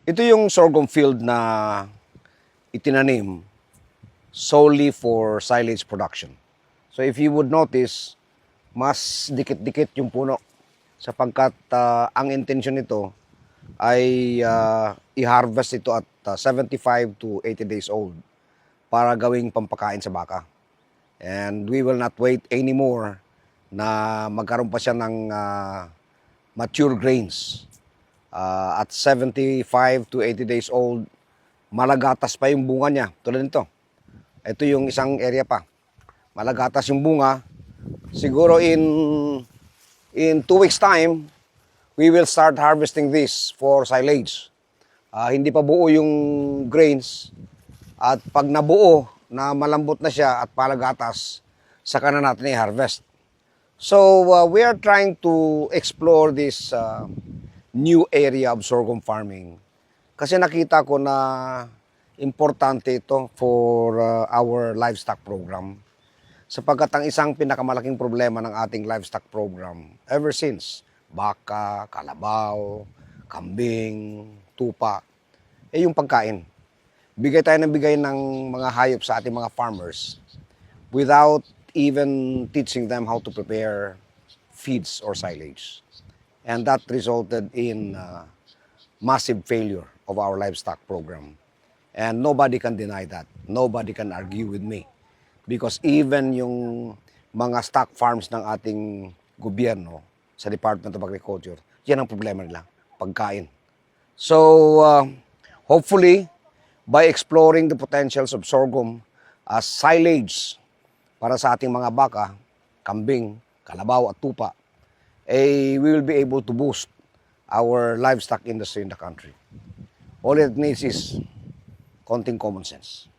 Ito yung sorghum field na itinanim solely for silage production. So if you would notice, mas dikit-dikit yung puno sapagkat ang intention nito ay i-harvest ito at 75 to 80 days old para gawing pampakain sa baka. And we will not wait anymore na magkaroon pa siya ng mature grains. At 75 to 80 days old, malagatas pa yung bunga niya. Tulad nito. Ito yung isang area pa. Malagatas yung bunga. Siguro in 2 weeks time, we will start harvesting this for silage. Hindi pa buo yung grains. At pag nabuo, na malambot na siya at palagatas, saka na natin i-harvest. So we are trying to explore this new area of sorghum farming. Kasi nakita ko na importante ito for our livestock program. Sapagkat ang isang pinakamalaking problema ng ating livestock program ever since, baka, kalabaw, kambing, tupa, yung pagkain. Bigay tayo ng bigay ng mga hayop sa ating mga farmers without even teaching them how to prepare feeds or silage. And that resulted in massive failure of our livestock program. And nobody can deny that. Nobody can argue with me. Because even yung mga stock farms ng ating gobyerno sa Department of Agriculture, yan ang problema nila, pagkain. So, hopefully, by exploring the potentials of sorghum as silage para sa ating mga baka, kambing, kalabaw at tupa, we will be able to boost our livestock industry in the country. All it needs is konting common sense.